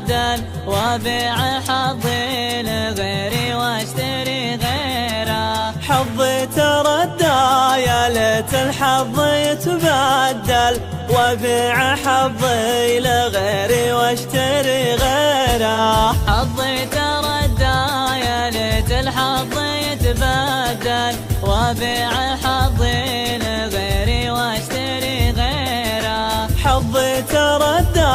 تبدل وابيع حظي لغيري واشتري غيره. حظي تردى يا ليت الحظ يتبدل وابيع حظي لغيري واشتري غيره. حظي تردى يا ليت الحظ يتبدل وابيع حظي لغيري واشتري غيره. حظي تردى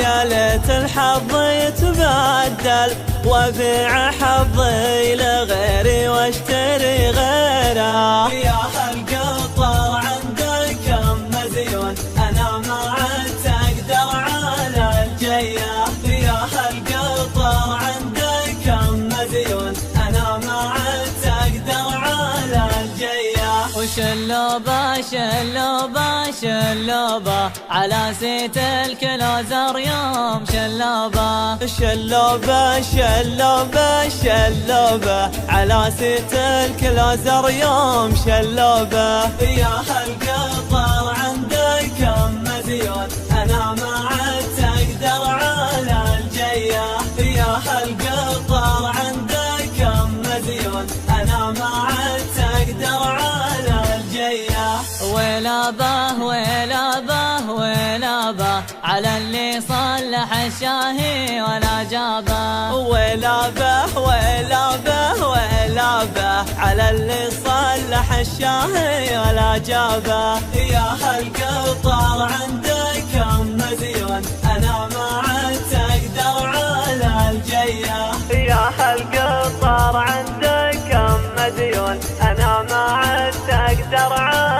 يا ليت الحظ يتبدل وابيع حظي لغيري واشتري غيره. يا هالقطر عندك كم مزيون انا ما عدت اقدر على الجيه. يا هالقطر عندك كم مزيون انا ما عدت اقدر على الجيه. وشلوبه شلوبه شلوبه على سيت الكلوزر يوم شلوبه. شلوبه شلوبه شلوبه على سيت الكلوزر يوم شلوبه. يا هالقطر عندك كم مزيون انا ما عدت اقدر على الجيه. يا هالقطر عندك كم مزيون انا ما عدت اقدر على الجيه. ويلابه ويلابه ويلابه على اللي صلح الشاهي ولا جابه. ويلابه ويلابه ويلابه على اللي صلح الشاهي ولا جابه. يا هالقطر عندك كم مزيون انا ما عدت اقدر على الجيه. يا هالقطر عندك كم مديون انا ما عدت اقدر على